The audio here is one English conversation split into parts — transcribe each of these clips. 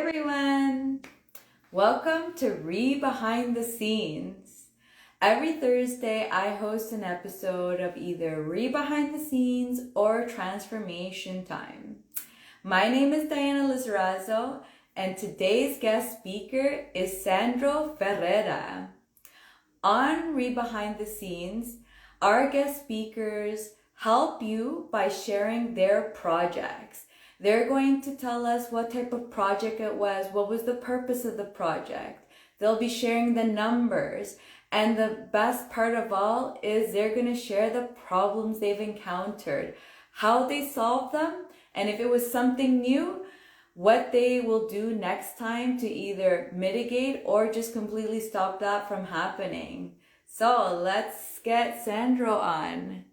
Everyone, welcome to REI Behind the Scenes. Every Thursday, I host an episode of either REI Behind the Scenes or Transformation Time. My name is Diana Lizarazo, and today's guest speaker is Sandro Ferreira. On REI Behind the Scenes, our guest speakers help you by sharing their projects. They're going to tell us what type of project it was, what was the purpose of the project. They'll be sharing the numbers. And the best part of all is they're going to share the problems they've encountered, how they solved them, and if it was something new, what they will do next time to either mitigate or just completely stop that from happening. So let's get Sandro on.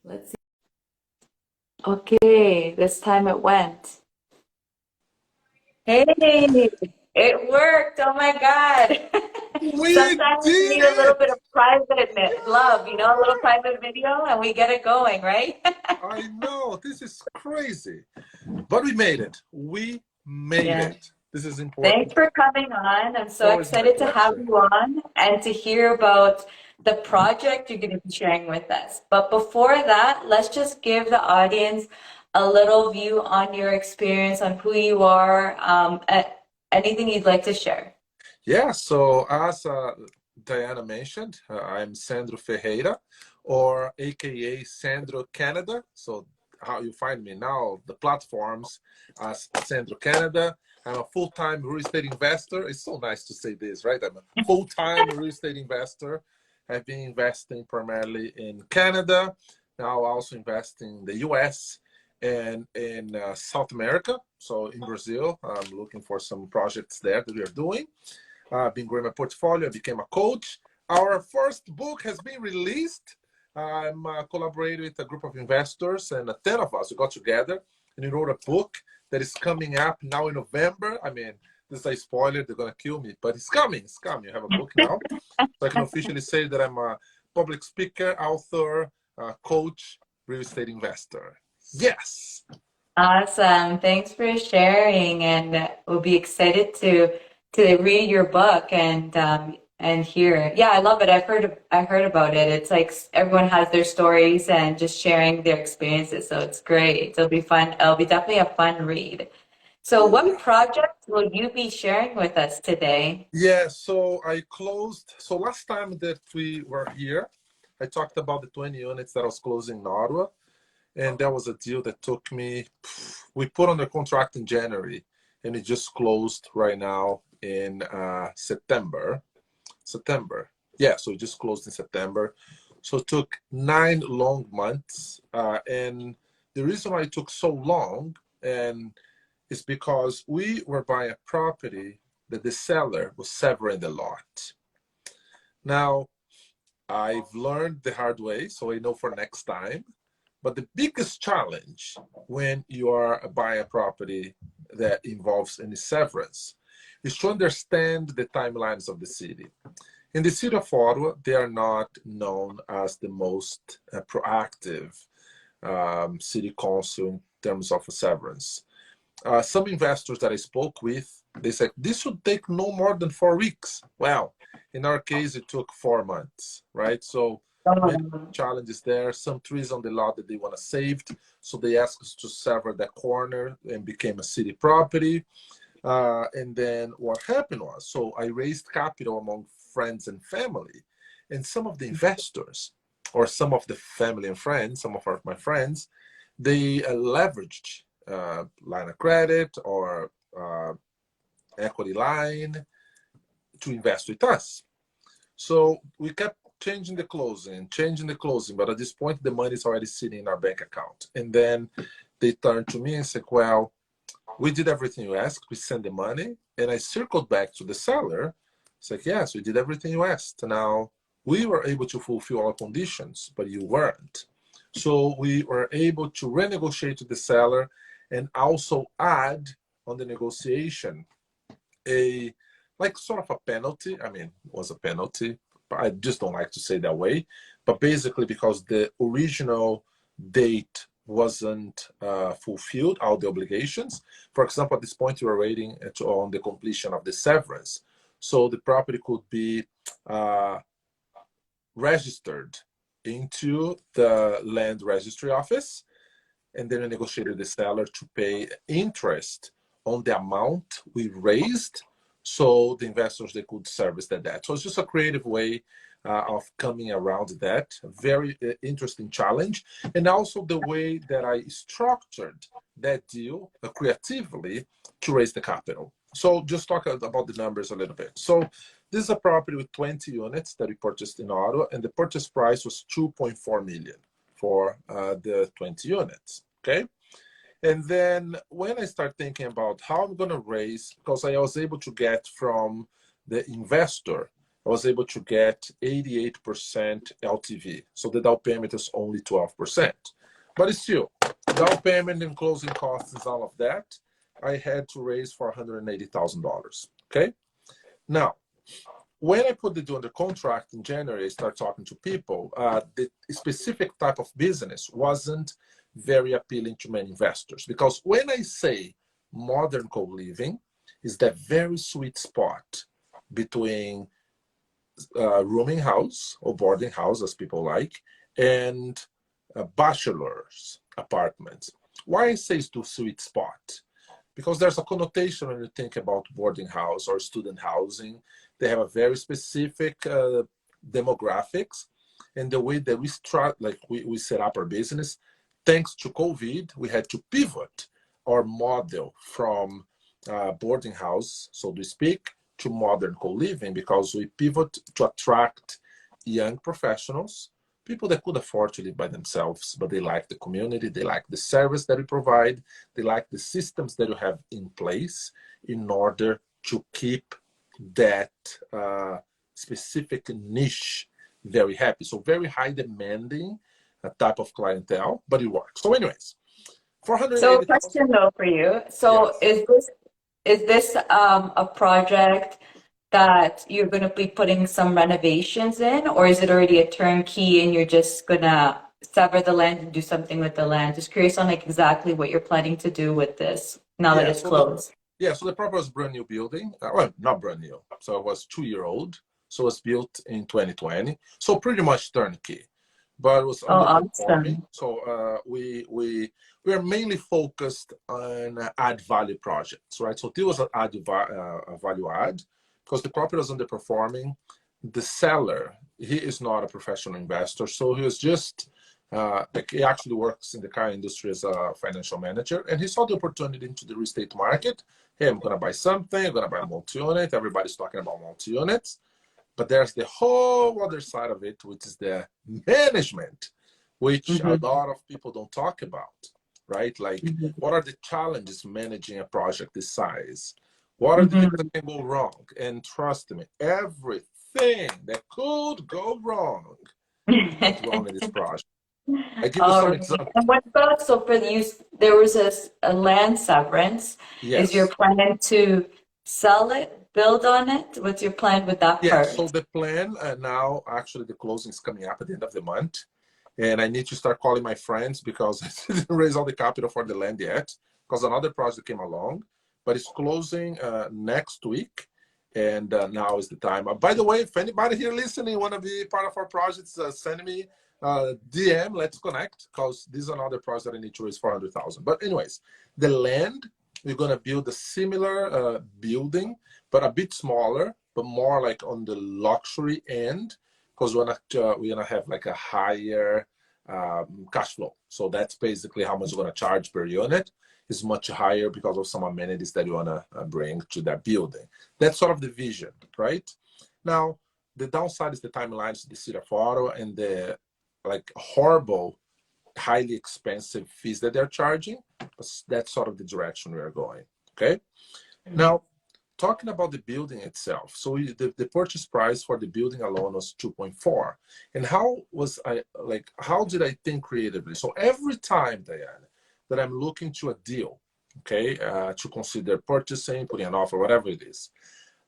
Let's see. Okay, this time it went. Hey, it worked. Oh my God. We Sometimes we did need a little it! bit of private love, a little private video, and we get it going, right? I know, this is crazy. But we made it. We made Yeah. it. This is Thanks important. for coming on. I'm so Always my excited to have pleasure. you on and to hear about the project you're going to be sharing with us. But before that, let's just give the audience a little view on your experience, on who you are, anything you'd like to share. Yeah, so as Diana mentioned, I'm Sandro Ferreira, or AKA Sandro Canada. So how you find me now, the platforms as Sandro Canada. I'm a full-time real estate investor. It's so nice to say this, right? I'm a full-time real estate investor. I've been investing primarily in Canada. Now I also invest in the US and in South America. So in Brazil, I'm looking for some projects there that we are doing. I've been growing my portfolio. I became a coach. Our first book has been released. I'm collaborating with a group of investors, and 10 of us we got together and we wrote a book that is coming up now in November. I mean, this is a spoiler, they're going to kill me, but it's coming. It's coming. I have a book now. So I can officially say that I'm a public speaker, author, coach, real estate investor. Yes. Awesome. Thanks for sharing, and we'll be excited to read your book and hear it. Yeah, I love it. I heard about it. It's like everyone has their stories and just sharing their experiences, so it's great. It'll be fun. It'll be definitely a fun read. So, what project will you be sharing with us today? Yeah, so I closed. So last time that we were here, I talked about the 20 units that I was closing in Ottawa. And that was a deal that took me, we put under contract in January, and it just closed right now in September. September. Yeah, so it just closed in September. So it took 9 long months. And the reason why it took so long and is because we were buying a property that the seller was severing the lot. Now, I've learned the hard way, so I know for next time. But the biggest challenge when you are buying a property that involves any severance is to understand the timelines of the city. In the city of Ottawa, they are not known as the most proactive city council in terms of a severance. Some investors that I spoke with, they said this should take no more than 4 weeks. Well, in our case, it took 4 months, right? So many challenges there. Some trees on the lot that they want to save, so they asked us to sever that corner and became a city property. And then what happened was, so I raised capital among friends and family, and some of the investors, or some of the family and friends, some of my friends, they leveraged line of credit or equity line to invest with us. So we kept changing the closing, but at this point, the money is already sitting in our bank account. And then they turned to me and said, well, we did everything you asked. We sent the money. And I circled back to the seller. It's like, yes, we did everything you asked. Now, we were able to fulfill all conditions, but you weren't. So we were able to renegotiate with the seller and also add on the negotiation a like sort of a penalty. I mean, it was a penalty, but I just don't like to say that way. But basically, because the original date wasn't fulfilled, all the obligations. For example, at this point, you are waiting on the completion of the severance. So the property could be registered into the land registry office, and then we negotiated the seller to pay interest on the amount we raised, so the investors, they could service the debt. So it's just a creative way of coming around that. Very interesting challenge. And also the way that I structured that deal creatively to raise the capital. So just talk about the numbers a little bit. So this is a property with 20 units that we purchased in Ottawa, and the purchase price was 2.4 million for the 20 units, okay? And then when I start thinking about how I'm gonna raise, because I was able to get from the investor, I was able to get 88% LTV. So the down payment is only 12%. But it's still, down payment and closing costs and all of that, I had to raise $480,000, okay? Now, when I put the deal under contract in January, I start talking to people, the specific type of business wasn't very appealing to many investors, because when I say modern co-living, is that very sweet spot between rooming house or boarding house, as people like, and bachelor's apartments. Why I say it's the sweet spot? Because there's a connotation when you think about boarding house or student housing. They have a very specific demographics, and the way that we set up our business, thanks to COVID, we had to pivot our model from boarding house, so to speak, to modern co-living, because we pivot to attract young professionals, people that could afford to live by themselves, but they like the community, they like the service that we provide, they like the systems that we have in place in order to keep that specific niche very happy. So very high demanding type of clientele, but it works. So anyways, 480,000. So question though for you. So Yes. is this a project that you're going to be putting some renovations in, or is it already a turnkey and you're just gonna sever the land and do something with the land? Just curious on like exactly what you're planning to do with this now that it's closed. So the property was a brand new building. Well, not brand new. So it was 2-year-old. So it was built in 2020. So pretty much turnkey, but it was Oh, underperforming. awesome. So we are mainly focused on add value projects, right? So it was a value add, because the property was underperforming. The seller, he is not a professional investor, so he was just he actually works in the car industry as a financial manager, and he saw the opportunity into the real estate market. Hey, I'm gonna buy something. I'm gonna buy a multi-unit. Everybody's talking about multi-units, but there's the whole other side of it, which is the management, which a lot of people don't talk about, right? Like, what are the challenges managing a project this size? What are the things that can go wrong? And trust me, everything that could go wrong went wrong in this project. I give you All some right. examples. And what about, so for the use, there was a land severance. Is your Yes. plan to sell it, build on it? What's your plan with that Yes. So part? the plan now, actually, the closing is coming up at the end of the month. And I need to start calling my friends, because I didn't raise all the capital for the land yet, because another project came along, but it's closing next week. And now is the time. By the way, if anybody here listening want to be part of our projects, send me DM. Let's connect, because this is another project that I need to raise 400,000. But anyways, the land, we're gonna build a similar building, but a bit smaller, but more like on the luxury end, because we're gonna have like a higher cash flow. So that's basically how much we're gonna charge per unit. Is much higher because of some amenities that you wanna bring to that building. That's sort of the vision, right? Now, the downside is the timelines, the city of Ottawa, and the like horrible, highly expensive fees that they're charging. That's sort of the direction we are going. Okay. Now, talking about the building itself, so the purchase price for the building alone was 2.4. And how did I think creatively? So every time, Diane, that I'm looking to a deal, okay, to consider purchasing, putting an offer, whatever it is,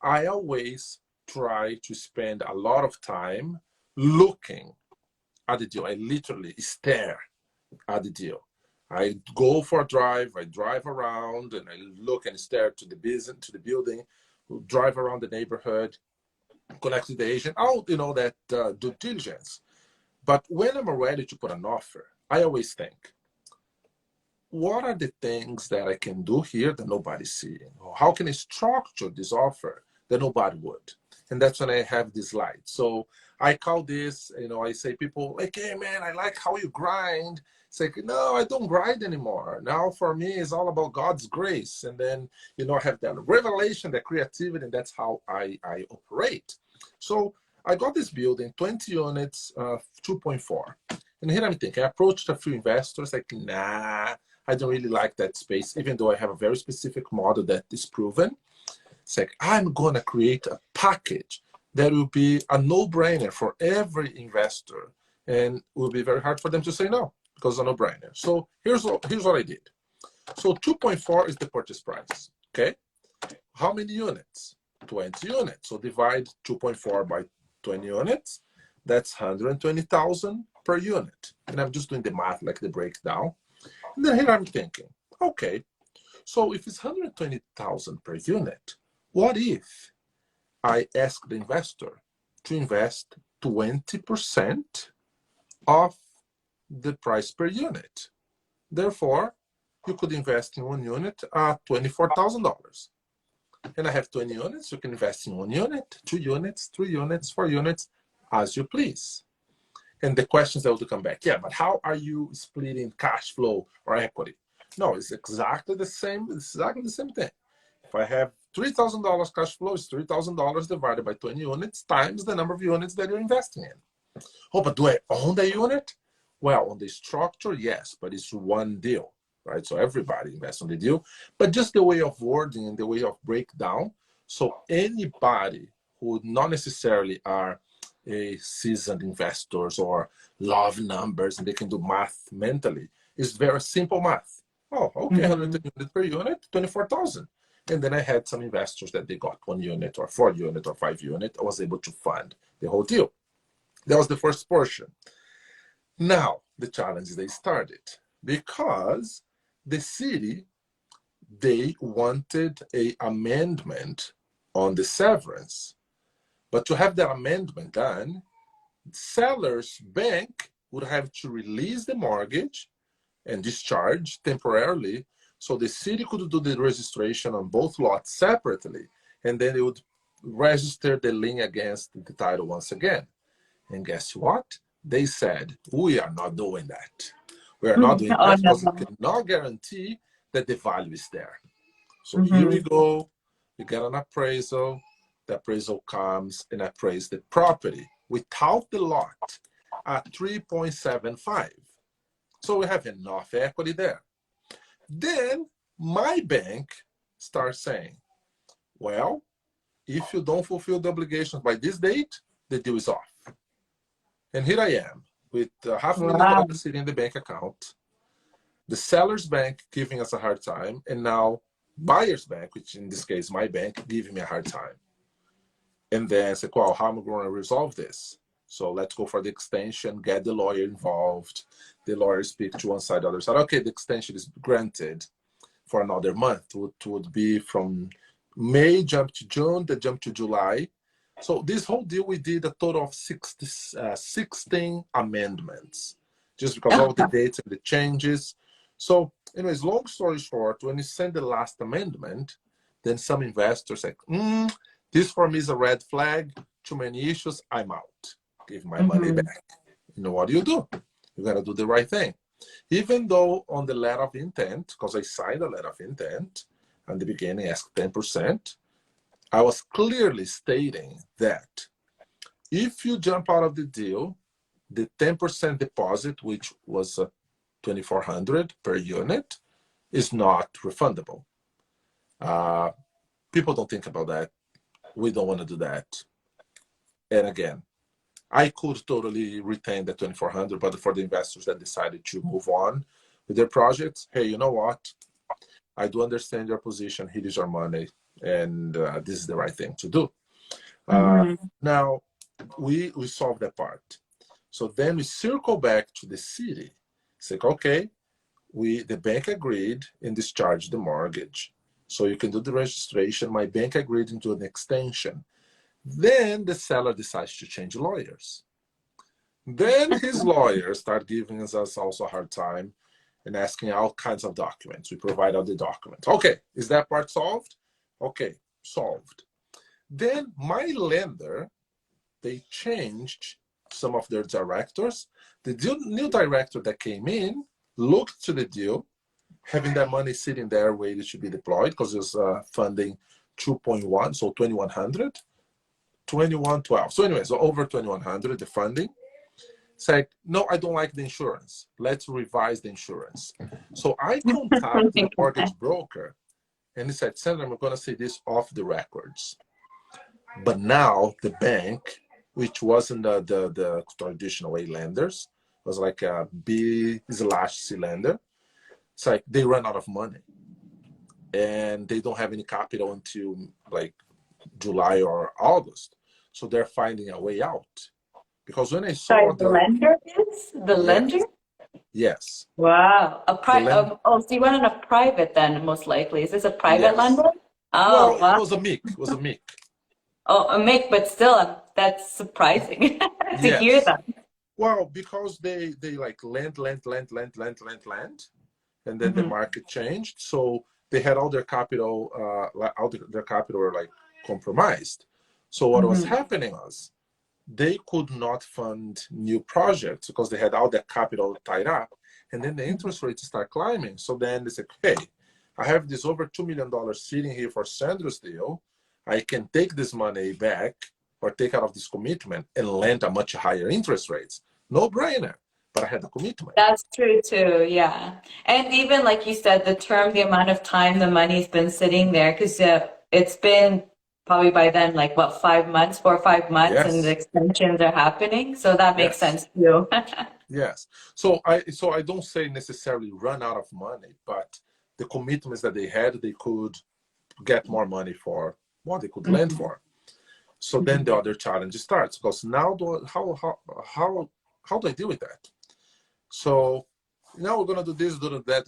I always try to spend a lot of time looking at the deal. I literally stare at the deal. I go for a drive, I drive around and I look and stare to the business, to the building, drive around the neighborhood, connect to the agent, all, that due diligence. But when I'm ready to put an offer, I always think, what are the things that I can do here that nobody's seeing? Or how can I structure this offer that nobody would? And that's when I have this light. So I call this, I say people like, hey man, I like how you grind. It's like, no, I don't grind anymore. Now for me, it's all about God's grace. And then, I have that revelation, that creativity, and that's how I operate. So I got this building, 20 units, 2.4. And here I'm thinking, I approached a few investors like, nah, I don't really like that space, even though I have a very specific model that is proven. It's like, I'm going to create a package that will be a no-brainer for every investor. And it will be very hard for them to say no, because it's a no-brainer. So here's what I did. So 2.4 is the purchase price, okay? How many units? 20 units. So divide 2.4 by 20 units. That's 120,000 per unit. And I'm just doing the math, like the breakdown. And then here I'm thinking, okay, so if it's 120,000 per unit, what if I ask the investor to invest 20% of the price per unit? Therefore, you could invest in one unit at $24,000. And I have 20 units, you can invest in 1 unit, 2 units, 3 units, 4 units, as you please. And the questions that will come back, yeah, but how are you splitting cash flow or equity? No, it's exactly the same. It's exactly the same thing. If I have $3,000 cash flow, it's $3,000 divided by 20 units times the number of units that you're investing in. Oh, but do I own the unit? Well, on the structure, yes, but it's one deal, right? So everybody invests on the deal, but just the way of wording and the way of breakdown. So anybody who not necessarily are a seasoned investors or love numbers and they can do math mentally, it's very simple math. Oh, okay, 100 units per unit, 24,000. And then I had some investors that they got 1 unit or 4 unit or 5 unit. I was able to fund the whole deal. That was the first portion. Now, the challenge they started because the city, they wanted a amendment on the severance. But to have that amendment done, seller's bank would have to release the mortgage and discharge temporarily so the city could do the registration on both lots separately, and then they would register the lien against the title once again. And guess what? They said, we are not doing that. We are not doing that because we cannot guarantee that the value is there. So here we go. We get an appraisal. The appraisal comes and appraise the property without the lot at 3.75. So we have enough equity there. Then my bank starts saying, well, if you don't fulfill the obligations by this date, the deal is off. And here I am with $500,000 sitting in the bank account, the seller's bank giving us a hard time, and now buyer's bank, which in this case, my bank, giving me a hard time. And then I said, well, how am I going to resolve this? So let's go for the extension, get the lawyer involved. The lawyer speak to one side, the other side. Okay, the extension is granted for another month. It would be from May, jump to June, then jump to July. So this whole deal, we did a total of 16 amendments, just because of the dates and the changes. So anyways, long story short, when you send the last amendment, then some investors say, this for me is a red flag, too many issues, I'm out. Give my money back. You know what do? You got to do the right thing. Even though on the letter of intent, because I signed a letter of intent, at the beginning asked 10%, I was clearly stating that if you jump out of the deal, the 10% deposit, which was $2,400 per unit, is not refundable. People don't think about that. We don't want to do that. And again, I could totally retain the $2,400, but for the investors that decided to move on with their projects, hey, you know what? I do understand your position. Here is your money, and this is the right thing to do. Now, we solved that part. So then we circle back to the city. It's like, okay, the bank agreed and discharged the mortgage. So you can do the registration. My bank agreed into an extension. Then the seller decides to change lawyers. Then his lawyers start giving us also a hard time and asking all kinds of documents. We provide all the documents. Okay, is that part solved? Okay, solved. Then my lender, they changed some of their directors. The new director that came in looked to the deal, having that money sitting there waiting to be deployed because it's funding 2.1, so 2100, 2112. So anyway, so over 2100, the funding. It's like, no, I don't like the insurance. Let's revise the insurance. So I contacted the mortgage broker and he said, Sandro, I'm going to say this off the records. But now the bank, which wasn't the traditional A lenders, was like a B/C lender. It's like they run out of money and they don't have any capital until like July or August. So they're finding a way out. Because when I saw Sorry, the lender is? The lender? Yes. Wow. Oh, so you went on a private then, most likely. Is this a private lender? Oh, Well, wow. it was a MIC. It was a MIC. Oh, a MIC, but still, that's surprising to hear that. Well, because they like lend, and then the market changed, so they had all their capital, their capital were like compromised. So what was happening was they could not fund new projects because they had all their capital tied up, and then the interest rates start climbing. So then they said, hey, I have this over $2 million sitting here for Sandro's deal. I can take this money back or take out of this commitment and lend at much higher interest rates. No brainer, but I had a commitment. That's true too, yeah. And even like you said, the term, the amount of time the money's been sitting there, because it's been probably by then like what, 5 months, 4 or 5 months, and the extensions are happening. So that makes sense too. Yes. So I don't say necessarily run out of money, but the commitments that they had, they could get more money for what they could lend for. So then the other challenge starts, because now how do I deal with that? So now we're gonna do this, do that.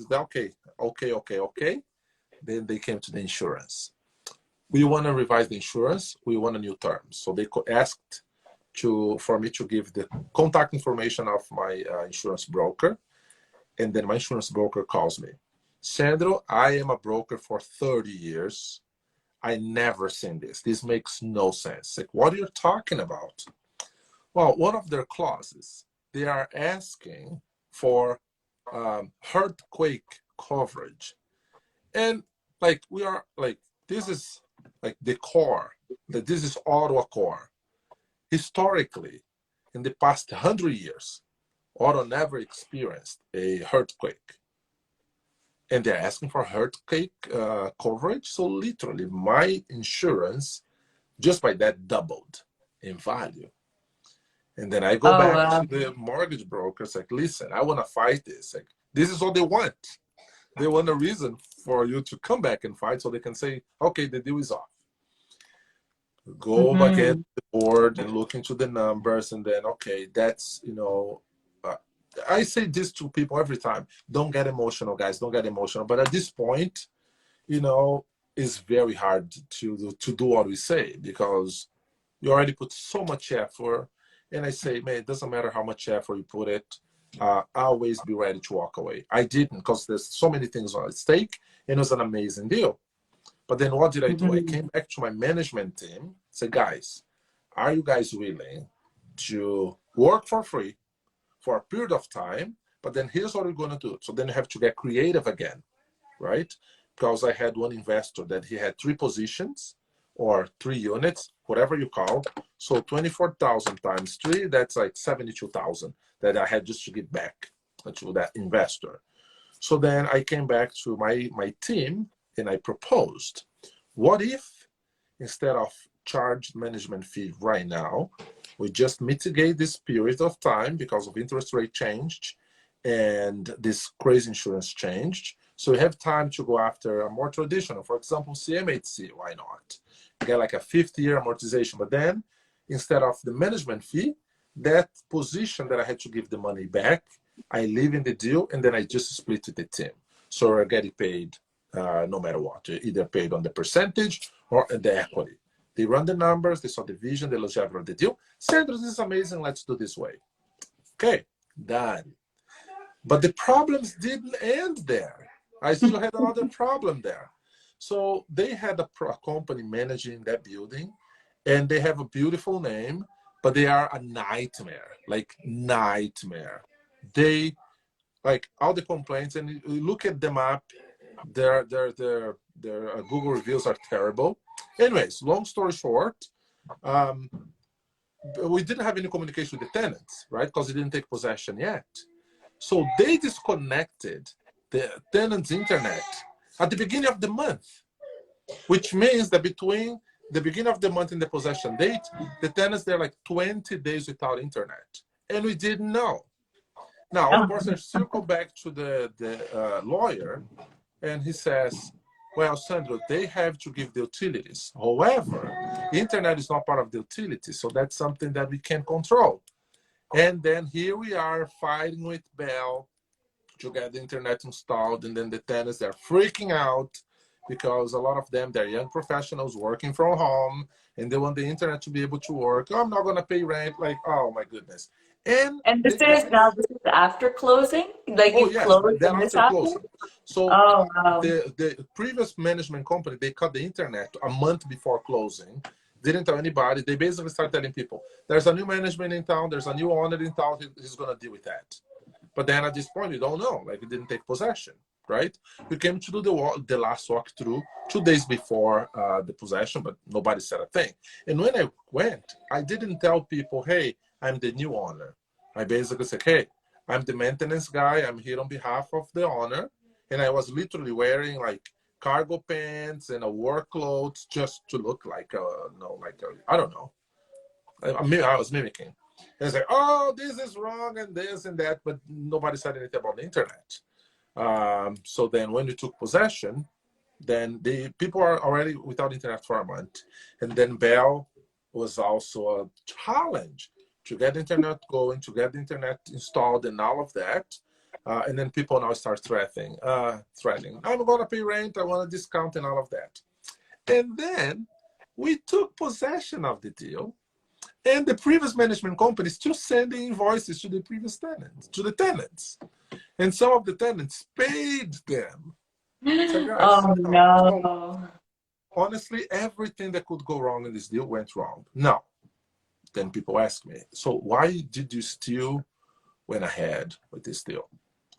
Okay. Then they came to the insurance. We want to revise the insurance. We want a new term. So they asked for me to give the contact information of my insurance broker, and then my insurance broker calls me. Sandro, I am a broker for 30 years. I never seen this. This makes no sense. Like, what are you talking about? Well, one of their clauses, they are asking for earthquake coverage. And like, we are like, this is like the core, that this is Ottawa core. Historically, in the past 100 years, Ottawa never experienced a earthquake. And they're asking for earthquake coverage. So literally, my insurance, just by that, doubled in value. And then I go back to the mortgage brokers, like, listen, I want to fight this. Like, this is what they want. They want a reason for you to come back and fight so they can say, okay, the deal is off. Go back at the board and look into the numbers, and then, okay, that's, I say this to people every time. Don't get emotional, guys. Don't get emotional. But at this point, it's very hard to do what we say, because you already put so much effort. And I say, man, it doesn't matter how much effort you put it. Always be ready to walk away. I didn't, because there's so many things at stake, and it was an amazing deal. But then what did I do? I came back to my management team, said, guys, are you guys willing to work for free for a period of time? But then here's what we're going to do. So then you have to get creative again, right? Because I had one investor that he had 3 positions or 3 units, whatever you call. So 24,000 times 3, that's like 72,000 that I had just to give back to that investor. So then I came back to my team and I proposed, what if instead of charged management fee right now, we just mitigate this period of time because of interest rate changed and this crazy insurance changed. So we have time to go after a more traditional, for example, CMHC, why not? Get like a 50-year amortization, but then instead of the management fee, that position that I had to give the money back, I live in the deal, and then I just split with the team. So we're getting paid no matter what, either paid on the percentage or the equity. They run the numbers, they saw the vision, the longevity of the deal. Sandro, this is amazing, let's do this way. Okay, done. But the problems didn't end there. I still had another problem there. So they had a company managing that building, and they have a beautiful name, but they are a nightmare, like nightmare. They, like all the complaints, and you look at them up, their Google reviews are terrible. Anyways, long story short, we didn't have any communication with the tenants, right? Because they didn't take possession yet. So they disconnected the tenant's internet at the beginning of the month, which means that between the beginning of the month and the possession date, the tenants, they're like 20 days without internet. And we didn't know. Now, of course, I circle back to the lawyer, and he says, well, Sandro, they have to give the utilities. However, internet is not part of the utilities, so that's something that we can control. And then here we are fighting with Bell to get the internet installed, and then the tenants, they're freaking out because a lot of them, they're young professionals working from home, and they want the internet to be able to work. Oh, I'm not going to pay rent. Like, oh my goodness. And this is after closing? Like you closed then and this after happened? closing. So wow. the previous management company, they cut the internet a month before closing. Didn't tell anybody. They basically started telling people, there's a new management in town, there's a new owner in town, he's going to deal with that. But then at this point, you don't know. Like, it didn't take possession, right? We came to do the last walkthrough 2 days before the possession, but nobody said a thing. And when I went, I didn't tell people, hey, I'm the new owner. I basically said, hey, I'm the maintenance guy. I'm here on behalf of the owner. And I was literally wearing like cargo pants and a work clothes just to look like, I don't know. I was mimicking. And it's like, oh, this is wrong and this and that, but nobody said anything about the internet. So then when we took possession, then the people are already without internet for a month. And then Bell was also a challenge to get the internet going, to get the internet installed and all of that. And then people now start threatening, I'm going to pay rent, I want a discount and all of that. And then we took possession of the deal, and the previous management company is still sending invoices to the previous tenants, to the tenants. And some of the tenants paid them. So guys, Oh no. Honestly, everything that could go wrong in this deal went wrong. Now, then people ask me, so why did you still went ahead with this deal?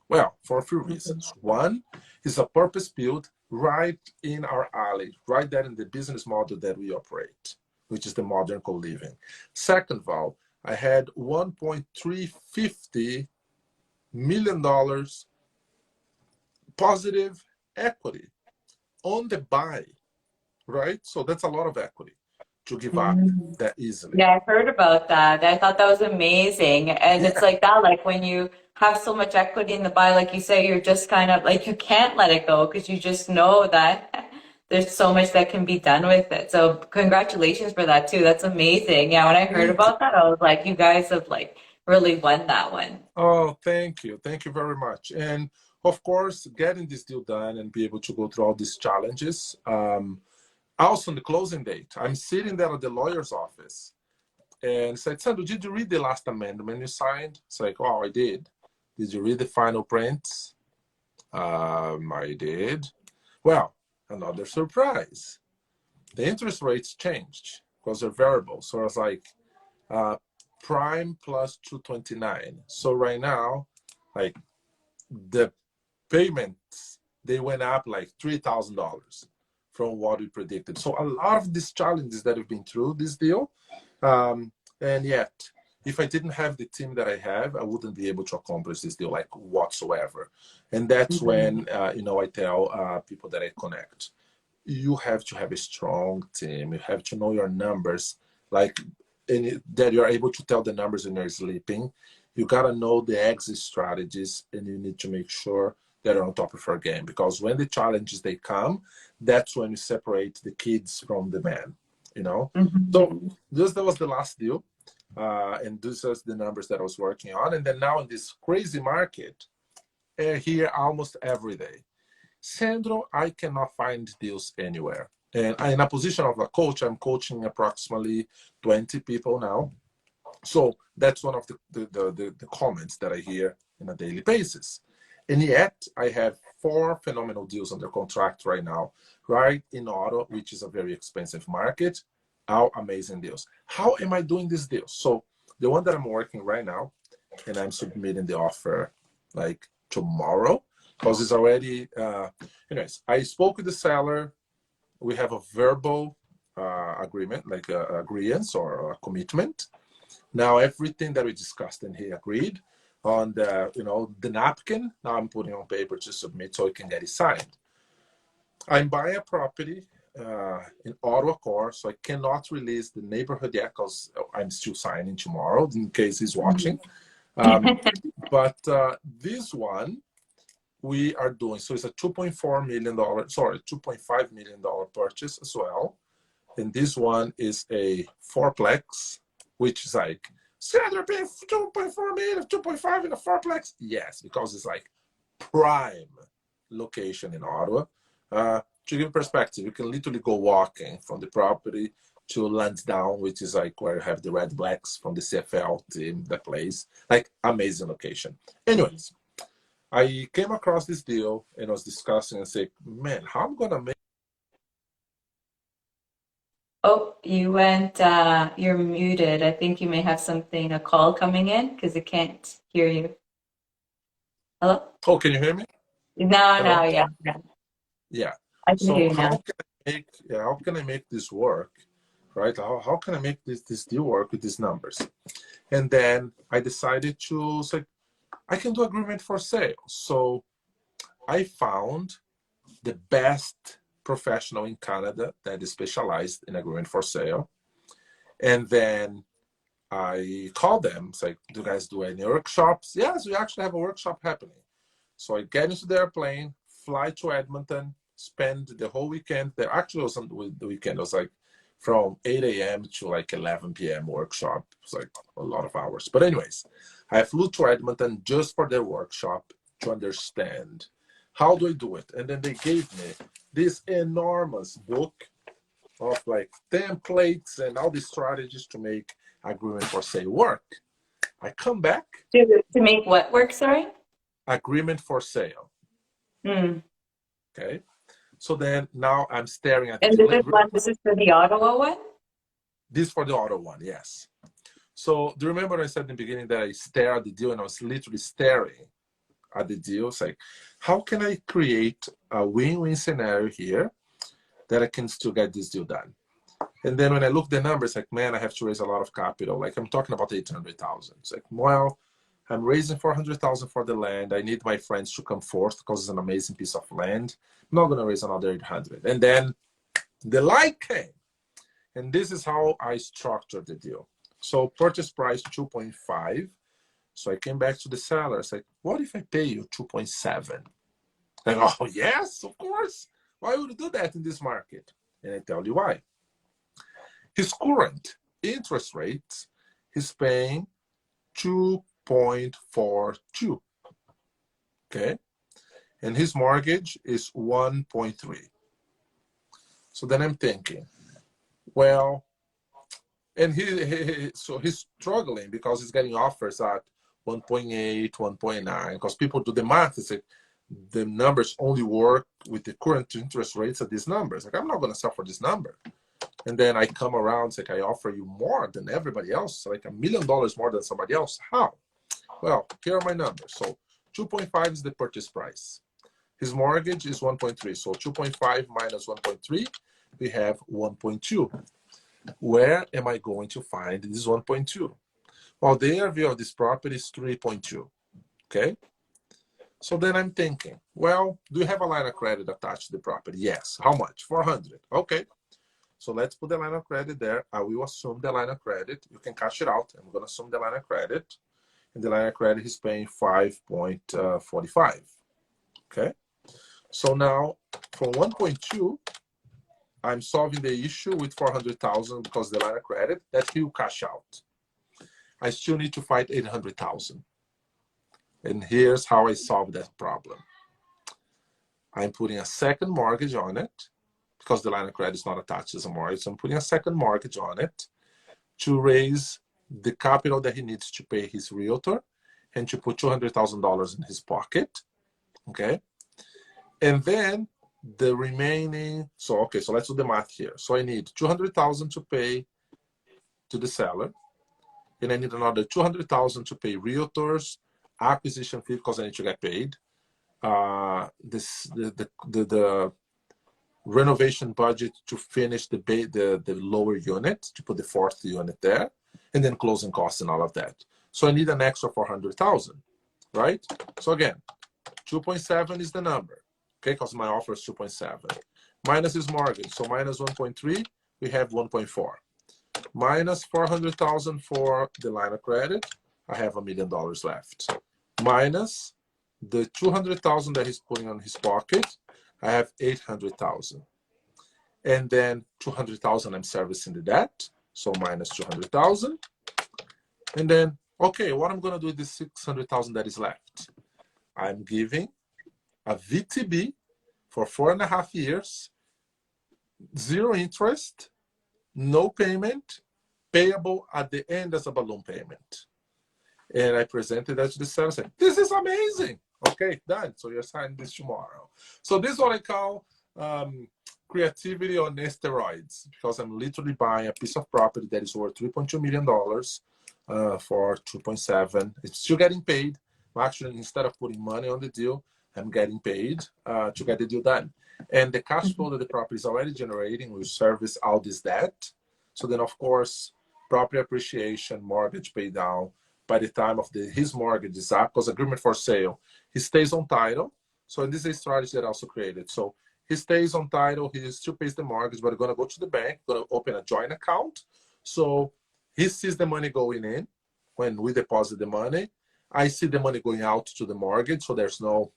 Well, for a few reasons. One is a purpose built right in our alley, right there in the business model that we operate, which is the modern co-living. Second of all, I had $1.350 million positive equity on the buy, right? So that's a lot of equity to give up that easily. Yeah, I heard about that. I thought that was amazing. And it's like that, like when you have so much equity in the buy, like you say, you're just kind of like, you can't let it go because you just know that there's so much that can be done with it. So congratulations for that too. That's amazing. Yeah, when I heard about that, I was like, you guys have like really won that one. Oh, thank you. Thank you very much. And of course, getting this deal done and be able to go through all these challenges. Also, on the closing date, I'm sitting there at the lawyer's office and said, Sandro, did you read the last amendment you signed? It's like, oh, I did. Did you read the final prints? I did. Well, another surprise. The interest rates changed because they're variable. So I was like, prime plus 229. So right now, like the payments, they went up like $3,000 from what we predicted. So a lot of these challenges that we've been through this deal, and yet, if I didn't have the team that I have, I wouldn't be able to accomplish this deal like whatsoever. And that's when, I tell people that I connect, you have to have a strong team. You have to know your numbers, like that you're able to tell the numbers when you're sleeping. You got to know the exit strategies, and you need to make sure that are on top of our game, because when the challenges they come, that's when you separate the kids from the man, So that was the last deal. And these are the numbers that I was working on. And then now in this crazy market, here almost every day. Sandro, I cannot find deals anywhere. And in a position of a coach, I'm coaching approximately 20 people now. So that's one of the comments that I hear on a daily basis. And yet I have 4 phenomenal deals under contract right now, right in auto, which is a very expensive market. All amazing deals. How am I doing these deals? So the one that I'm working right now, and I'm submitting the offer like tomorrow, because it's already, anyways, I spoke with the seller. We have a verbal agreement, like agreement or a commitment. Now everything that we discussed and he agreed on the napkin. Now I'm putting on paper to submit so it can get it signed. I'm buying a property in Ottawa Core, so I cannot release the neighborhood yet because I'm still signing tomorrow in case he's watching. But this one we are doing, so it's a $2.4 million, sorry, $2.5 million purchase as well. And this one is a fourplex, which is like, Sandro paying 2.4 million, 2.5 in a fourplex? Yes, because it's like prime location in Ottawa. To give perspective, you can literally go walking from the property to Lansdowne, which is like where you have the Red Blacks from the CFL team that plays. Like, amazing location. Anyways, I came across this deal and was discussing and said, man, how I'm gonna make. Oh, you went, you're muted. I think you may have something, a call coming in because I can't hear you. Hello? Oh, can you hear me? No, Hello? yeah. Yeah. I can So hear you now. how can I make this work? Right? How can I make this deal work with these numbers? And then I decided to say, I can do agreement for sale. So I found the best professional in Canada that is specialized in agreement for sale. And then I called them. It's like, do you guys do any workshops? Yes, we actually have a workshop happening. So I get into the airplane, fly to Edmonton, spend the whole weekend there. Actually, it wasn't the weekend. It was like from 8 a.m. to like 11 p.m. workshop. It's like a lot of hours. But anyways, I flew to Edmonton just for their workshop to understand how do I do it. And then they gave me this enormous book of like templates and all these strategies to make agreement for sale work. I come back, To make what work, sorry? agreement for sale. Mm. Okay. So then now I'm staring at the And deal. Like, this is for the Ottawa one? this for the auto one, yes. So do you remember I said in the beginning that I stare at the deal and I was literally staring at the deal? It's like, how can I create a win-win scenario here that I can still get this deal done? And then when I look the numbers, like, man, I have to raise a lot of capital. Like I'm talking about 800,000. It's like, well, I'm raising 400,000 for the land. I need my friends to come forth because it's an amazing piece of land. I'm not going to raise another 800. And then the light came. And this is how I structured the deal. So purchase price 2.5. So I came back to the seller. I said, what if I pay you 2.7? Like, oh, yes, of course. Why would you do that in this market? And I tell you why. His current interest rate, he's paying 2.42. Okay. And his mortgage is 1.3. So then I'm thinking, well, and so he's struggling because he's getting offers at 1.8, 1.9, because people do the math. It's like the numbers only work with the current interest rates at these numbers. Like, I'm not going to sell for this number. And then I come around, it's like, I offer you more than everybody else, like $1 million more than somebody else. How? Well, here are my numbers. So 2.5 is the purchase price. His mortgage is 1.3. So 2.5 minus 1.3, we have 1.2. Where am I going to find this 1.2? Well, the ARV of this property is 3.2. Okay. So then I'm thinking, well, do you have a line of credit attached to the property? Yes. How much? 400. Okay. So let's put the line of credit there. I will assume the line of credit. You can cash it out. I'm going to assume the line of credit. And the line of credit is paying 5.45. Okay. So now from 1.2, I'm solving the issue with 400,000 because the line of credit that he will cash out. I still need to find 800,000. And here's how I solve that problem. I'm putting a second mortgage on it because the line of credit is not attached as a mortgage. So I'm putting a second mortgage on it to raise the capital that he needs to pay his realtor and to put $200,000 in his pocket. Okay. And then the remaining, so let's do the math here. So I need 200,000 to pay to the seller, and I need another 200,000 to pay realtors, acquisition fee because I need to get paid. The renovation budget to finish the lower unit, to put the fourth unit there, and then closing costs and all of that. So I need an extra 400,000, right? So again, 2.7 is the number, okay? Because my offer is 2.7. Minus his mortgage, so minus 1.3, we have 1.4. Minus 400,000 for the line of credit, I have $1 million left. Minus the 200,000 that he's putting on his pocket, I have 800,000. And then 200,000 I'm servicing the debt, so minus 200,000. And then, okay, what I'm gonna do with the 600,000 that is left? I'm giving a VTB for 4.5 years, 0 interest, no payment, payable at the end as a balloon payment. And I presented that to the seller, said, this is amazing. Okay, done. So you're signing this tomorrow. So this is what I call creativity on steroids, because I'm literally buying a piece of property that is worth $3.2 million for 2.7. It's still getting paid. Actually, instead of putting money on the deal, I'm getting paid to get the deal done. And the cash flow that the property is already generating will service all this debt. So then, of course, property appreciation, mortgage pay down. By the time of his mortgage is up, because agreement for sale, he stays on title. So and this is a strategy that I also created. So he stays on title, he still pays the mortgage, but we're going to go to the bank, going to open a joint account. So he sees the money going in when we deposit the money. I see the money going out to the mortgage, so there's no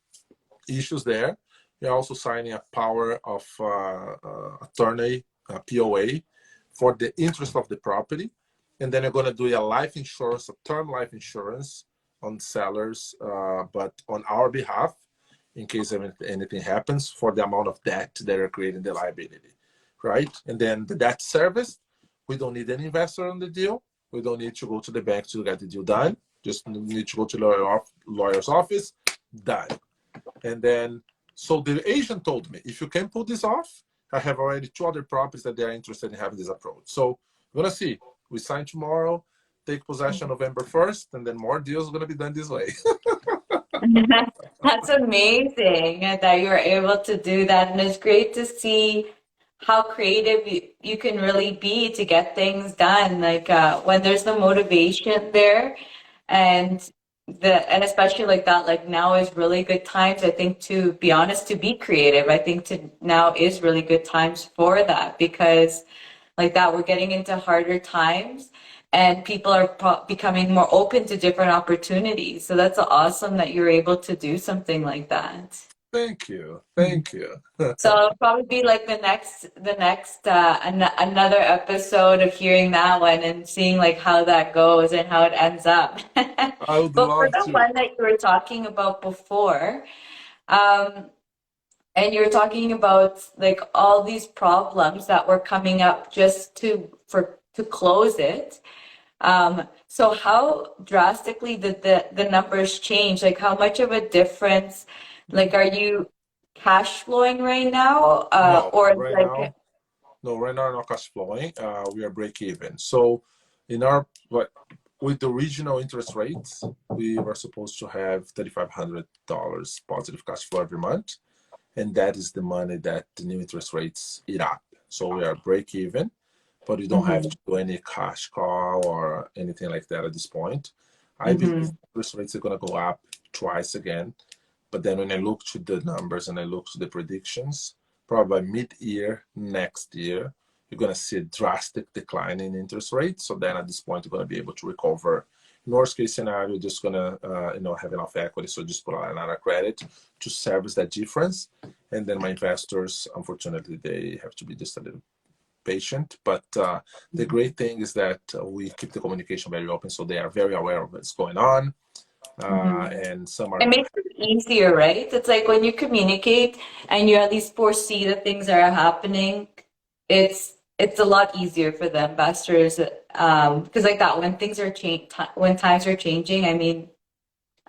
issues there. We're also signing a power of attorney, POA, for the interest of the property. And then you're going to do a life insurance, a term life insurance on sellers, but on our behalf, in case anything happens, for the amount of debt that are creating the liability, right? And then the debt service, we don't need an investor on the deal. We don't need to go to the bank to get the deal done. Just need to go to the lawyer's office, done. And then, so the agent told me, if you can pull this off, I have already 2 other properties that they are interested in having this approach. So we're going to see. We sign tomorrow, take possession November 1st, and then more deals are going to be done this way. That's amazing that you're able to do that. And it's great to see how creative you can really be to get things done. Like when there's the motivation there and and especially like that, like now is really good times, I think, to be honest, to be creative. I think to now is really good times for that, because like that we're getting into harder times and people are becoming more open to different opportunities. So that's awesome that you're able to do something like that. Thank you. Thank you. So it'll probably be like another episode of hearing that one and seeing like how that goes and how it ends up. I would But for love the to. one that you were talking about before, um, and you're talking about like all these problems that were coming up just to close it. So how drastically did the numbers change? Like how much of a difference? Like are you cash flowing right now? No, Or right like now, no, right now not cash flowing. We are break even. So in our, with the regional interest rates, we were supposed to have $3,500 positive cash flow every month. And that is the money that the new interest rates eat up. So we are break even, but you don't have to do any cash call or anything like that at this point. I believe interest rates are going to go up twice again. But then when I look to the numbers and I look to the predictions, probably by mid-year next year, you're going to see a drastic decline in interest rates. So then at this point, you're going to be able to recover. In worst case scenario, you're just going to have enough equity. So just put on another credit to service that difference. And then my investors, unfortunately, they have to be just a little patient. But the great thing is that we keep the communication very open, so they are very aware of what's going on. And some It are, makes it easier, right? It's like when you communicate and you at least foresee that things are happening, it's a lot easier for the investors. Because like that, when things are when times are changing,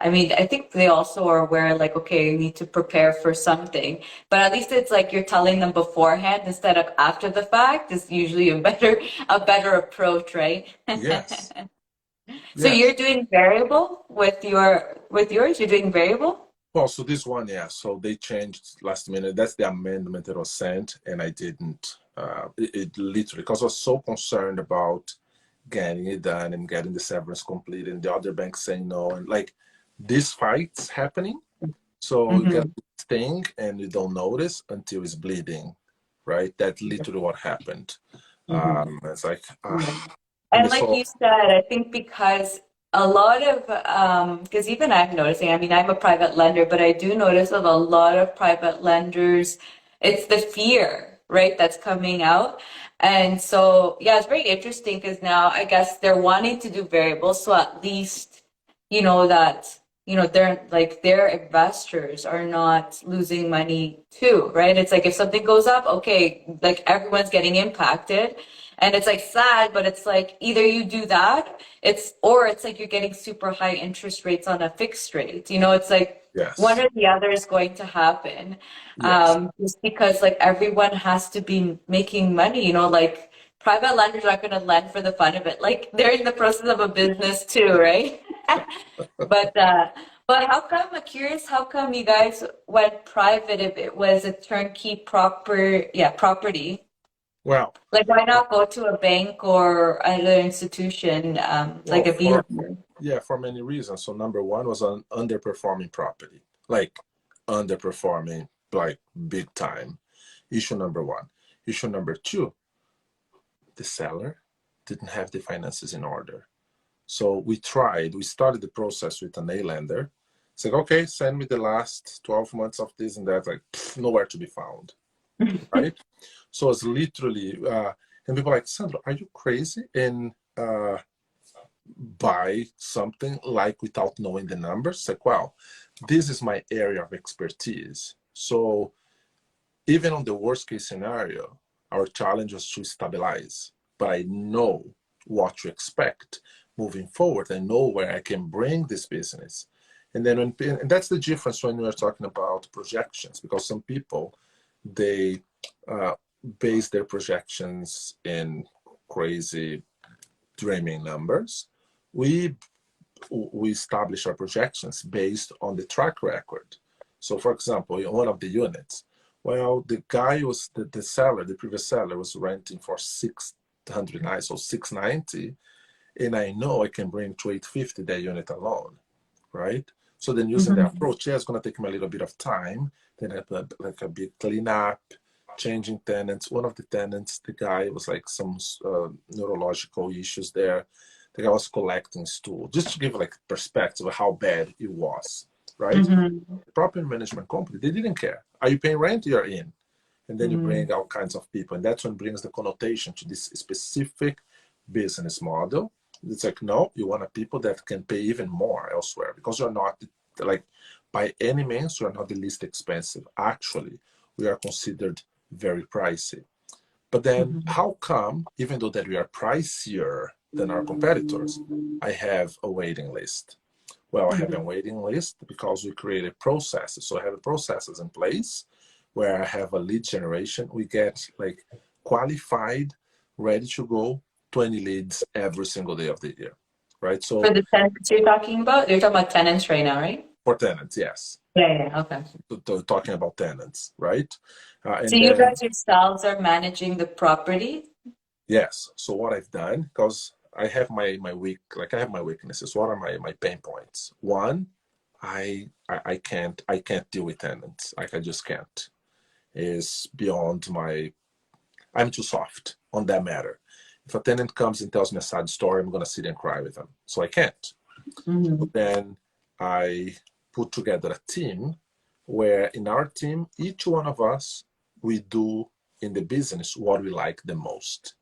I think they also are aware, like, okay, you need to prepare for something. But at least it's like you're telling them beforehand instead of after the fact. Is usually a better approach, right? yes, So yes. you're doing variable with yours. You're doing variable. Well, so this one, yeah. So they changed last minute. That's the amendment that was sent, and I didn't. It literally, because I was so concerned about getting it done and getting the severance complete, and the other bank saying no, and like this fight's happening. So you get Mm-hmm. this thing, and you don't notice until it's bleeding, right? That's literally what happened. Mm-hmm. It's like, and And they like saw, you said, I think because a lot of, because even I'm noticing, I mean, I'm a private lender, but I do notice that a lot of private lenders, it's the fear, right, that's coming out. And so, yeah, it's very interesting because now I guess they're wanting to do variables. So at least, that, they're like their investors are not losing money too, right? It's like if something goes up, okay, like everyone's getting impacted. And it's like sad, but it's like either you do that, or it's like you're getting super high interest rates on a fixed rate. It's like one yes, or the other is going to happen. yes, Just because like everyone has to be making money, like private lenders aren't going to lend for the fun of it. Like they're in the process of a business too, right? But how come, I'm curious, how come you guys went private if it was a turnkey property? well, Like, why not go to a bank or another institution, like well, a B for lender? yeah, for many reasons. So number one was an underperforming property, like underperforming, like big time. Issue number one. Issue number two, the seller didn't have the finances in order. So we started the process with an A lender. It's like, okay, send me the last 12 months of this and that, like nowhere to be found, right? So it's literally, and people are like, Sandro, are you crazy? And buy something like without knowing the numbers? Like, well, this is my area of expertise. So even on the worst case scenario, our challenge was to stabilize. But I know what to expect moving forward. I know where I can bring this business. And then and that's the difference when we're talking about projections, because some people they uh, base their projections in crazy dreaming numbers. We we establish our projections based on the track record. So, for example, in one of the units, well, the guy was the seller, the previous seller was renting for 600 nights, so 690, and I know I can bring to 850 that unit alone, right? So then using the Mhm. approach, yeah, it's gonna take me a little bit of time. Then I have like a big cleanup, changing tenants. One of the tenants, the guy was like some neurological issues there. The guy was collecting stool, just to give like perspective of how bad it was, right? Mhm. The property management company, they didn't care. Are you paying rent? You're in. And then you Mhm. bring all kinds of people, and that's what brings the connotation to this specific business model. It's like, no, you want a people that can pay even more elsewhere because you're not like by any means you're not the least expensive. Actually, we are considered very pricey. But then Mhm. how come, even though that we are pricier than our competitors, I have a waiting list? Well, I have a Mhm. waiting list because we created processes. So I have processes in place where I have a lead generation. We get like qualified, ready to go 20 leads every single day of the year, right? For So the tenants you're talking about, you're talking about tenants right now, right? for tenants, yes. Yeah, okay. Talking about tenants, right? So And you then, guys yourselves are managing the property? yes. So what I've done, because I have I have my weaknesses. What are my pain points? One, I can't deal with tenants. Like I just can't. Is beyond my. I'm too soft on that matter. If a tenant comes and tells me a sad story, I'm gonna sit and cry with them. So I can't. Mhm. Then I put together a team where in our team, each one of us, we do in the business what we like the most.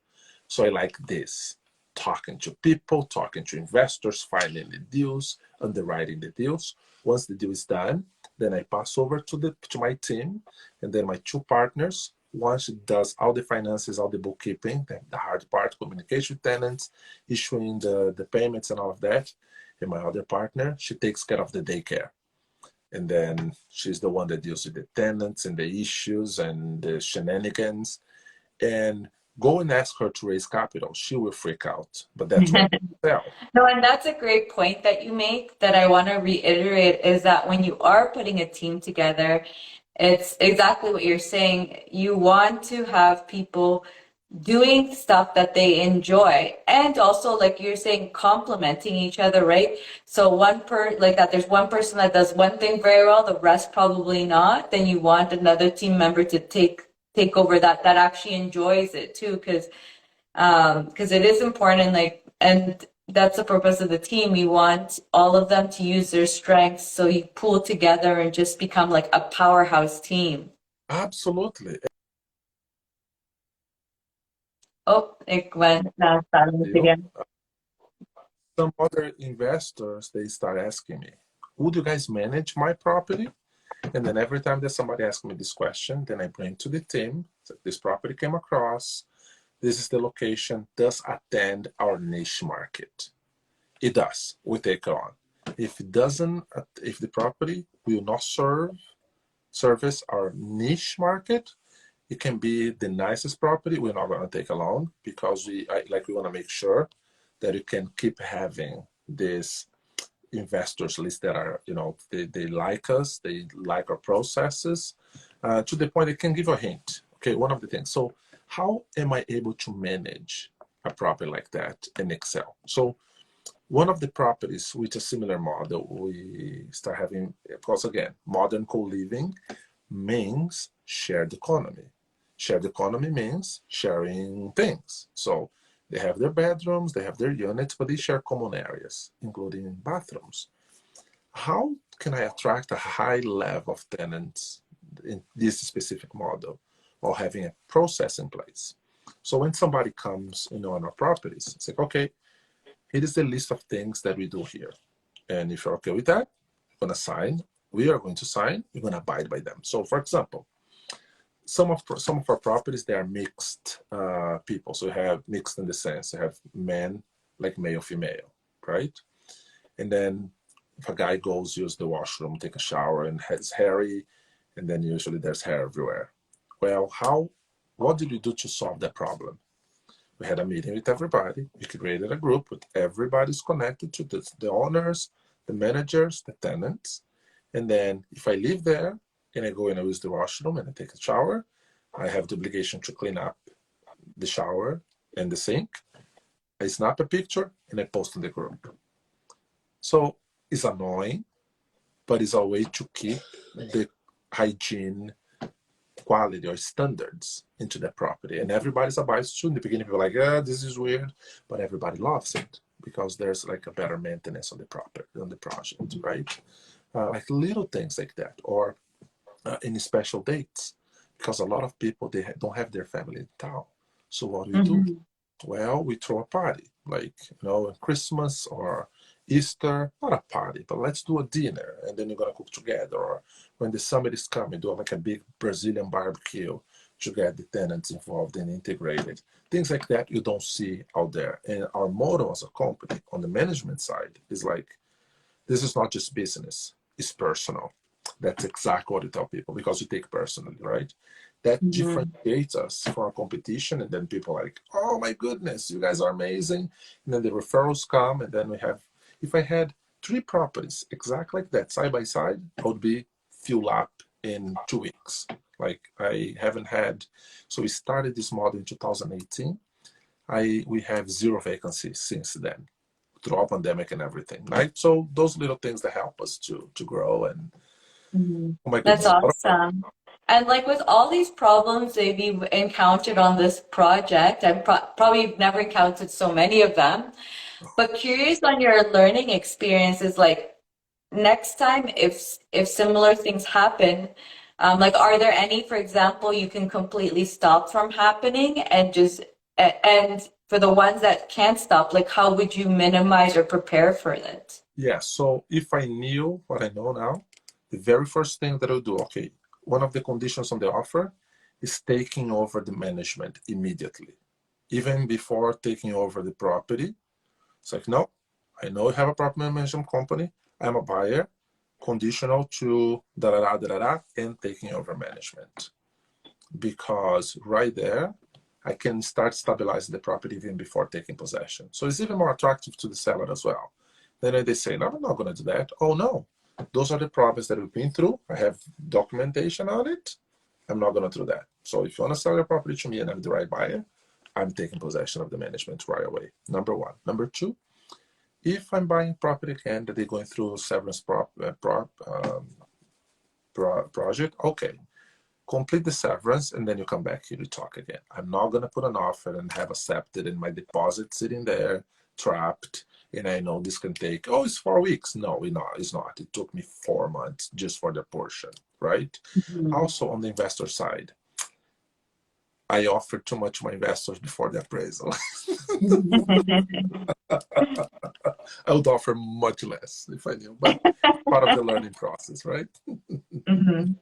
So I like this: talking to people, talking to investors, finding the deals, underwriting the deals. Once the deal is done, then I pass over to my team, and then my two partners. One she does all the finances, all the bookkeeping, the hard part, communication with tenants, issuing the payments and all of that. And my other partner, she takes care of the daycare. And then she's the one that deals with the tenants and the issues and the shenanigans. And go and ask her to raise capital. She will freak out. But that's what we sell. No, and that's a great point that you make that I want to reiterate is that when you are putting a team together, it's exactly what you're saying. You want to have people doing stuff that they enjoy and also like you're saying complementing each other, right? So like that there's one person that does one thing very well, the rest probably not, then you want another team member to take over that actually enjoys it too, because it is important, like, and that's the purpose of the team. You want all of them to use their strengths so you pull together and just become like a powerhouse team. Absolutely. Oh, it went silent again. Some other investors, they start asking me, would you guys manage my property? And then every time that somebody asks me this question, then I bring to the team, so this property came across, this is the location, does attend our niche market. It does, we take it on. If it doesn't, if the property will not service our niche market, it can be the nicest property, we're not going to take along because we want to make sure that you can keep having this investors list that are, they like us, they like our processes, to the point they can give a hint. Okay, one of the things. So how am I able to manage a property like that in Excel? So one of the properties with a similar model, we start having, because again, modern co-living means shared economy. Shared economy means sharing things. So they have their bedrooms, they have their units, but they share common areas, including bathrooms. How can I attract a high level of tenants in this specific model while having a process in place? So when somebody comes on our properties, it's like, okay, here is the list of things that we do here. And if you're okay with that, you're going to sign. We are going to sign. You're going to abide by them. So for example, some of our properties, they are mixed people. So you have mixed in the sense you have men, like male, female, right? And then if a guy goes use the washroom, take a shower, and it's hairy, and then usually there's hair everywhere. Well, what did we do to solve that problem? We had a meeting with everybody. We created a group with everybody's connected to the owners, the managers, the tenants. And then if I live there, and I go and I use the washroom and I take a shower, I have the obligation to clean up the shower and the sink. I snap a picture and I post in the group. So it's annoying, but it's a way to keep the hygiene quality or standards into the property. And everybody's abides to. In the beginning, people are like, yeah, this is weird, but everybody loves it because there's like a better maintenance on the property, on the project, right? Like little things like that, or any special dates, because a lot of people, they don't have their family in town. So what do we do? Well, we throw a party, like, Christmas or Easter, not a party, but let's do a dinner, and then you're gonna cook together. Or when the summer is coming, do like a big Brazilian barbecue to get the tenants involved and integrated. Things like that you don't see out there. And our motto as a company on the management side is like, this is not just business, it's personal. That's exactly what we tell people, because we take personally, right? That differentiates us from our competition. And then people are like, oh my goodness, you guys are amazing. And then the referrals come, and then we have, if I had 3 properties exactly like that, side by side, I would be full up in 2 weeks. Like I haven't had, so we started this model in 2018. We have 0 vacancies since then, through our pandemic and everything, right? So those little things that help us to grow. And oh my That's goodness, awesome. And like with all these problems that you've encountered on this project, and probably you've never encountered so many of them, but curious on your learning experiences, like next time if similar things happen, Like, are there any, for example, you can completely stop from happening and just, and for the ones that can't stop, like, how would you minimize or prepare for it? Yeah, so if I knew what I know now, the very first thing that I'll do, okay, one of the conditions on the offer is taking over the management immediately, even before taking over the property. It's like, no, I know you have a property management company. I'm a buyer, conditional to da da da da da, and taking over management. Because right there, I can start stabilizing the property even before taking possession. So it's even more attractive to the seller as well. Then they say, no, I'm not going to do that. Oh, no, those are the problems that we've been through. I have documentation on it. I'm not going to do that. So if you want to sell your property to me and I'm the right buyer, I'm taking possession of the management right away. Number one. Number two, if I'm buying property again that they're going through severance project, okay, complete the severance and then you come back here to talk again. I'm not going to put an offer and have accepted and my deposit sitting there trapped. And I know this can take, oh, it's 4 weeks. No, it's not. It took me 4 months just for the portion, right? Mhm. Also on the investor side, I offered too much to my investors before the appraisal. I would offer much less if I knew, but part of the learning process, right? Mhm.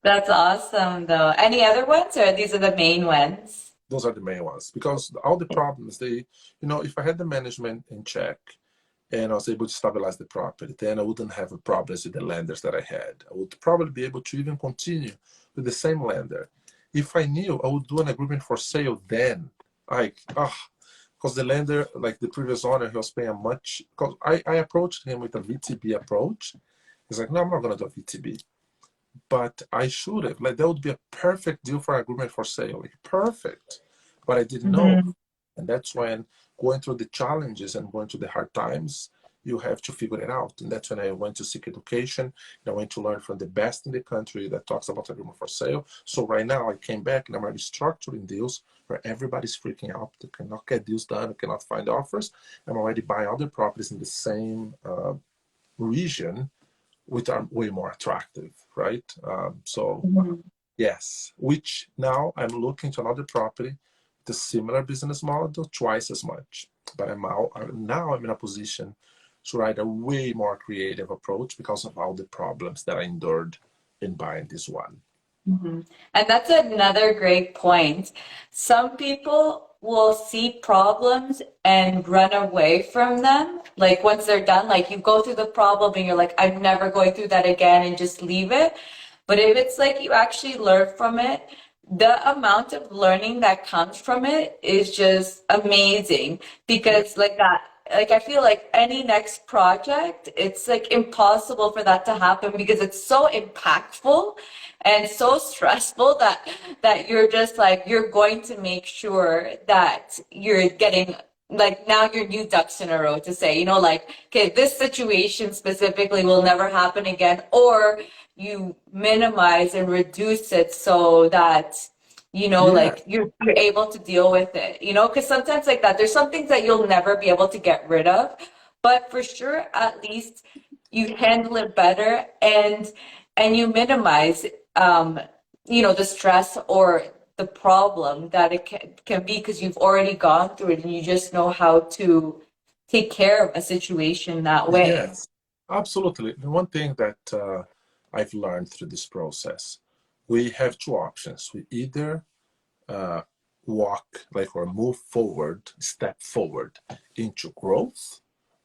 That's awesome, though. Any other ones, or these are the main ones? Those are the main ones because all the problems, if I had the management in check and I was able to stabilize the property, then I wouldn't have a problems with the lenders that I had. I would probably be able to even continue with the same lender. If I knew, I would do an agreement for sale then. Because the lender, like the previous owner, he was paying much. Because I approached him with a VTB approach. He's like, no, I'm not going to do a VTB. But I should have. Like, that would be a perfect deal for agreement for sale. Like, perfect. But I didn't know. Mhm. And that's when going through the challenges and going through the hard times, you have to figure it out. And that's when I went to seek education. And I went to learn from the best in the country that talks about agreement for sale. So right now I came back and I'm already structuring deals where everybody's freaking out. They cannot get deals done, they cannot find offers. I'm already buying other properties in the same region, which are way more attractive, right? Mhm. Yes, which now I'm looking to another property with a similar business model, twice as much. But now I'm in a position to write a way more creative approach because of all the problems that I endured in buying this one. Mhm. And that's another great point. Some people will see problems and run away from them. Like once they're done, like you go through the problem and you're like, I'm never going through that again and just leave it. But if it's like you actually learn from it, the amount of learning that comes from it is just amazing Yeah. because like that, like I feel like any next project, it's like impossible for that to happen because it's so impactful and so stressful that you're just like you're going to make sure that you're getting like now your new ducks in a row to say, like, okay, this situation specifically will never happen again, or you minimize and reduce it so that Yeah. like you're able to deal with it, because sometimes like that, there's some things that you'll never be able to get rid of, but for sure, at least you handle it better and you minimize the stress or the problem that it can be because you've already gone through it and you just know how to take care of a situation that way. Yes, absolutely. The one thing that I've learned through this process, we have two options. We either uh, walk like or move forward, step forward into growth,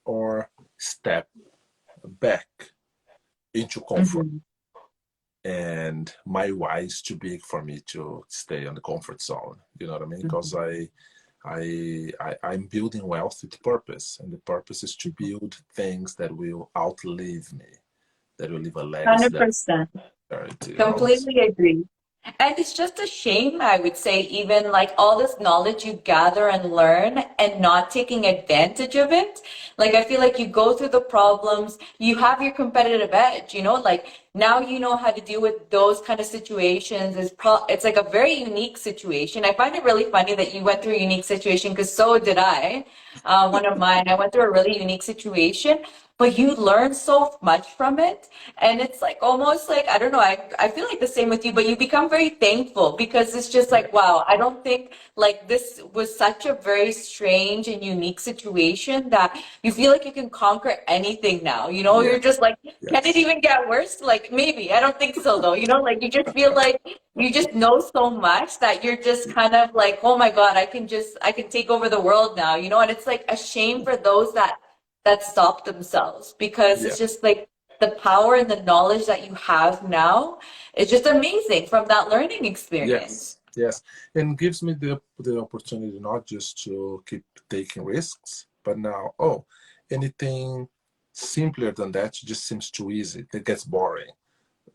or step back into comfort. Mhm. And my why is too big for me to stay on the comfort zone. You know what I mean? Because I'm building wealth with purpose, and the purpose is to build things that will outlive me, that will leave a legacy that 100%. So, Completely agree. And it's just a shame, I would say, even like all this knowledge you gather and learn and not taking advantage of it. Like, I feel like you go through the problems, you have your competitive edge, like now you know how to deal with those kind of situations. It's like a very unique situation. I find it really funny that you went through a unique situation because so did I. One of mine, I went through a really unique situation. but you learn so much from it. And it's like almost like, I don't know, I feel like the same with you, but you become very thankful because it's just Yeah. like, wow, I don't think like this was such a very strange and unique situation that you feel like you can conquer anything now. You know, Yeah. you're just like, can it Yes. even get worse? Like maybe. I don't think so though. You know, like you just feel like you just know so much that you're just kind of like, oh my God, I can take over the world now, you know? And it's like a shame for those that stop themselves because Yeah. it's just like the power and the knowledge that you have now is just amazing from that learning experience. Yes. Yes. And gives me the opportunity not just to keep taking risks, but now, oh, anything simpler than that just seems too easy. It gets boring.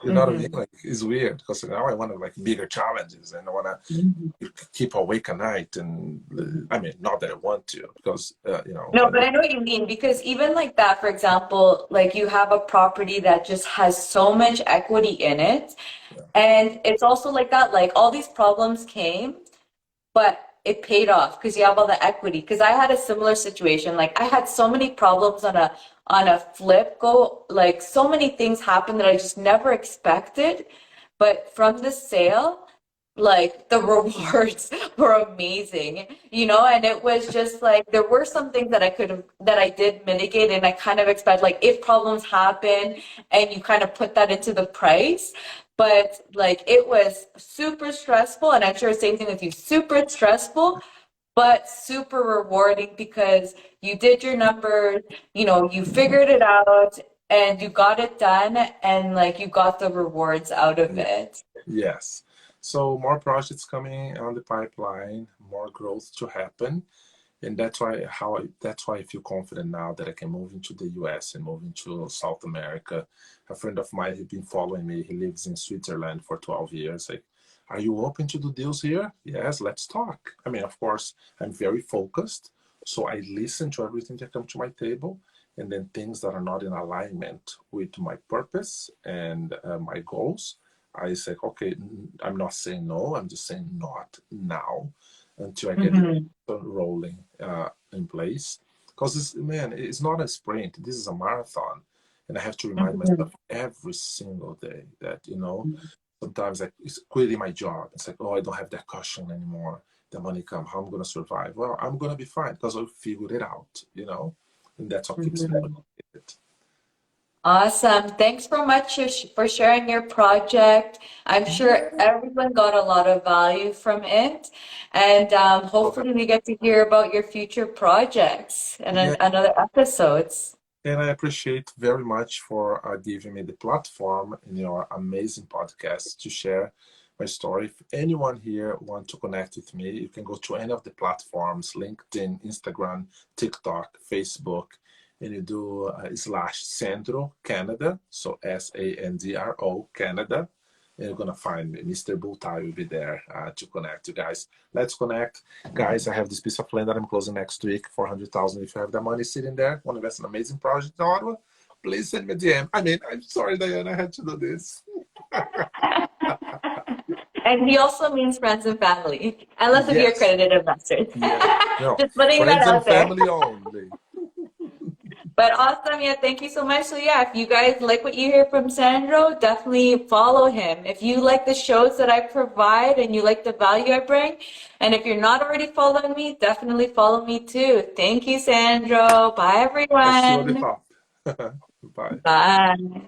You know what I mean? Hmm. Like it's weird because now I want to like bigger challenges and I want to keep awake at night. And I mean, not that I want to because No, but I know what you mean because even like that, for example, like you have a property that just has so much equity in it. yeah, And it's also like that, like all these problems came, but it paid off because you have all the equity. Because I had a similar situation. Like I had so many problems on a flip go, like so many things happened that I just never expected. But from the sale, like the rewards were amazing, you know, and it was just like there were some things that that I did mitigate and I kind of expect like if problems happen and you kind of put that into the price. But like it was super stressful, and I'm sure same thing with you, super stressful, but super rewarding because you did your numbers, you know, you figured it out and you got it done and like you got the rewards out of yeah, it. yes. So more projects coming on the pipeline, more growth to happen. And that's why I feel confident now that I can move into the US and move into South America. A friend of mine, he's been following me. He lives in Switzerland for 12 years. Like, are you open to do deals here? Yes, let's talk. I mean, of course, I'm very focused. So I listen to everything that comes to my table. And then things that are not in alignment with my purpose and my goals, I say, okay, I'm not saying no. I'm just saying not now until I get the Mhm. rolling in place. Because man, it's not a sprint. This is a marathon, and I have to remind Mhm. myself every single day that sometimes like it's quitting my job. It's like, oh, I don't have that cushion anymore. The money come. How I'm gonna survive? Well, I'm gonna be fine because I figured it out. And that's what keeps me Mhm. motivated. Awesome. Thanks so much for sharing your project. I'm sure Yeah. everyone got a lot of value from it. And So hopefully we get to hear about your future projects and yeah, another episodes. and I appreciate very much for giving me the platform in your amazing podcast to share my story. If anyone here want to connect with me, you can go to any of the platforms, LinkedIn, Instagram, TikTok, Facebook, and you do /Sandro Canada, so Sandro Canada, and you're gonna find me. Mr. Bultai will be there to connect you guys. Let's connect. Guys, I have this piece of land that I'm closing next week, 400,000. If you have that money sitting there, want to invest in an amazing project in Ottawa, please send me a DM. I mean, I'm sorry, Diana, I had to do this. And he also means friends and family, unless if you're Yes, accredited investors. yes. No, Just putting that friends and out there. family only. But awesome, yeah, thank you so much. So yeah, if you guys like what you hear from Sandro, definitely follow him. If you like the shows that I provide and you like the value I bring, and if you're not already following me, definitely follow me too. Thank you, Sandro. Bye, I see you at the everyone. top. Bye. Bye.